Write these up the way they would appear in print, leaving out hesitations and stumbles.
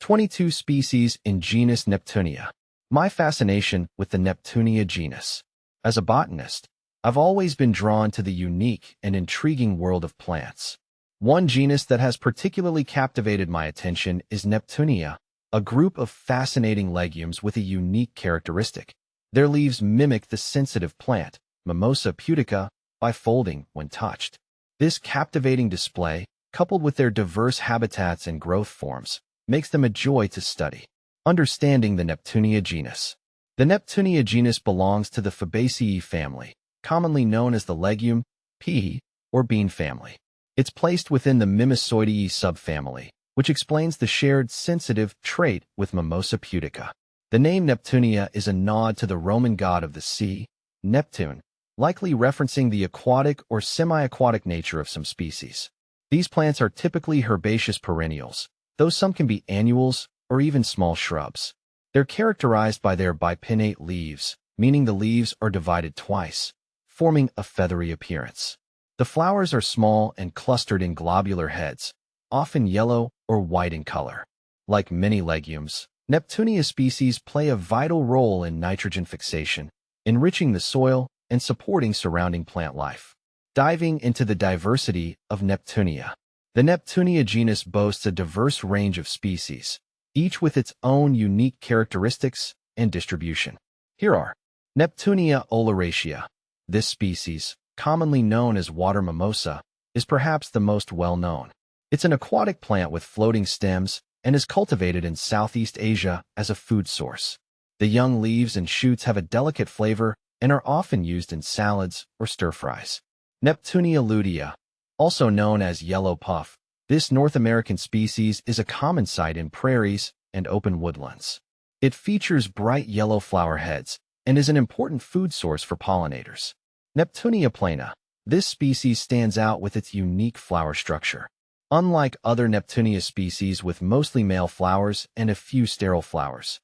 22 species in genus Neptunia. My fascination with the Neptunia genus. As a botanist, I've always been drawn to the unique and intriguing world of plants. One genus that has particularly captivated my attention is Neptunia, a group of fascinating legumes with a unique characteristic. Their leaves mimic the sensitive plant, Mimosa pudica, by folding when touched. This captivating display, coupled with their diverse habitats and growth forms, makes them a joy to study. Understanding the Neptunia genus. The Neptunia genus belongs to the Fabaceae family, commonly known as the legume, pea, or bean family. It's placed within the Mimosoideae subfamily, which explains the shared sensitive trait with Mimosa pudica. The name Neptunia is a nod to the Roman god of the sea, Neptune, likely referencing the aquatic or semi-aquatic nature of some species. These plants are typically herbaceous perennials, though some can be annuals or even small shrubs. They're characterized by their bipinnate leaves, meaning the leaves are divided twice, forming a feathery appearance. The flowers are small and clustered in globular heads, often yellow or white in color. Like many legumes, Neptunia species play a vital role in nitrogen fixation, enriching the soil and supporting surrounding plant life. Diving into the diversity of Neptunia. The Neptunia genus boasts a diverse range of species, each with its own unique characteristics and distribution. Here are Neptunia oleracea. This species, commonly known as water mimosa, is perhaps the most well-known. It's an aquatic plant with floating stems and is cultivated in Southeast Asia as a food source. The young leaves and shoots have a delicate flavor and are often used in salads or stir-fries. Neptunia lutea, also known as yellow puff. This North American species is a common sight in prairies and open woodlands. It features bright yellow flower heads and is an important food source for pollinators. Neptunia plana. This species stands out with its unique flower structure. Unlike other Neptunia species with mostly male flowers and a few sterile flowers,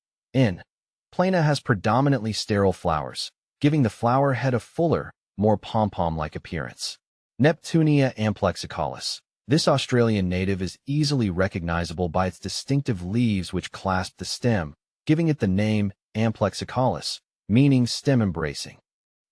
plana has predominantly sterile flowers, giving the flower head a fuller, more pom-pom-like appearance. Neptunia amplexicalis. This Australian native is easily recognizable by its distinctive leaves which clasp the stem, giving it the name amplexicalis, meaning stem embracing.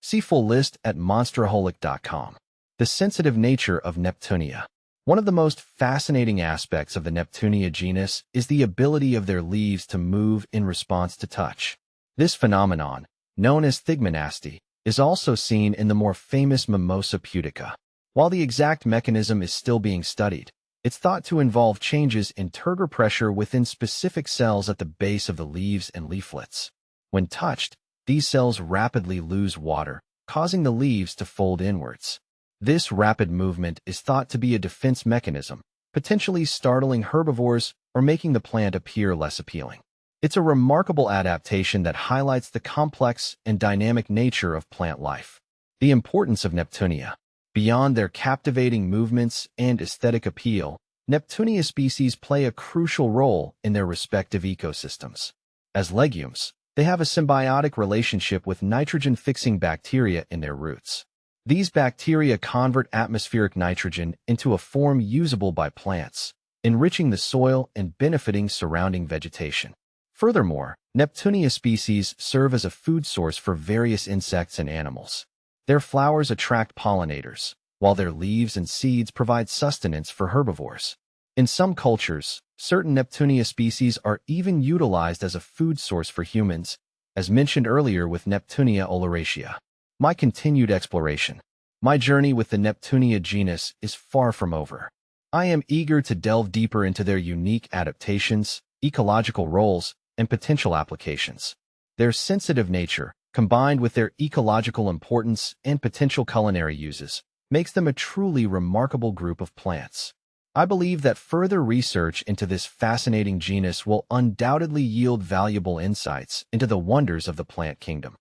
See full list at monsteraholic.com. The sensitive nature of Neptunia. One of the most fascinating aspects of the Neptunia genus is the ability of their leaves to move in response to touch. This phenomenon, known as thigmonasty, is also seen in the more famous Mimosa pudica. While the exact mechanism is still being studied, it's thought to involve changes in turgor pressure within specific cells at the base of the leaves and leaflets. When touched, these cells rapidly lose water, causing the leaves to fold inwards. This rapid movement is thought to be a defense mechanism, potentially startling herbivores or making the plant appear less appealing. It's a remarkable adaptation that highlights the complex and dynamic nature of plant life. The importance of Neptunia. Beyond their captivating movements and aesthetic appeal, Neptunia species play a crucial role in their respective ecosystems. As legumes, they have a symbiotic relationship with nitrogen-fixing bacteria in their roots. These bacteria convert atmospheric nitrogen into a form usable by plants, enriching the soil and benefiting surrounding vegetation. Furthermore, Neptunia species serve as a food source for various insects and animals. Their flowers attract pollinators, while their leaves and seeds provide sustenance for herbivores. In some cultures, certain Neptunia species are even utilized as a food source for humans, as mentioned earlier with Neptunia oleracea. My continued exploration. My journey with the Neptunia genus is far from over. I am eager to delve deeper into their unique adaptations, ecological roles, and potential applications. Their sensitive nature, combined with their ecological importance and potential culinary uses, makes them a truly remarkable group of plants. I believe that further research into this fascinating genus will undoubtedly yield valuable insights into the wonders of the plant kingdom.